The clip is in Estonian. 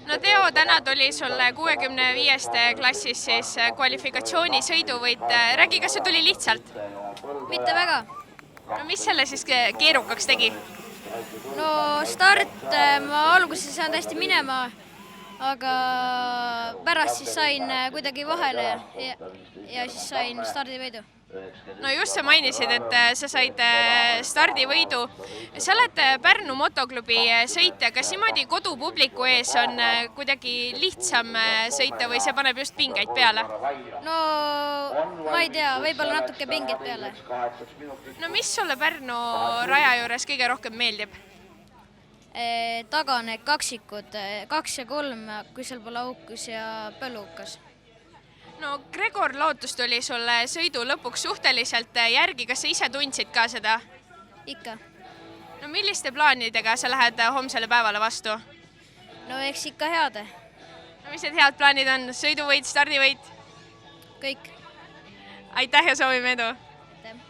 No Teo, täna tuli sulle 65. klassis siis kvalifikatsioonisõiduvõit. Räägi, kas see tuli lihtsalt? Mitte väga. No mis selle siis keerukaks tegi? No start ma alguses ei saanud hästi minema, aga pärast siis sain kuidagi vahele ja siis sain stardivõidu. No just sa mainisid, et sa said stardivõidu. Sa oled Pärnu motoklubi sõitja. Kas niimoodi kodupubliku ees on kuidagi lihtsam sõita või see paneb just pingeid peale? No ma ei tea, võib-olla natuke pingeid peale. No mis sulle Pärnu raja juures kõige rohkem meeldib? Taga need kaksikud, 2 ja 3, kui seal pole aukus ja põllukas. No Gregor Lootus tuli sulle sõidu lõpuks suhteliselt järgi. Kas sa ise tundsid ka seda? Ikka. No milliste plaanidega sa lähed homsele päevale vastu? No eks ikka heade. No mis need head plaanid on? Sõiduvõit, stardivõit? Kõik. Aitäh ja soovime edu! Aitäh.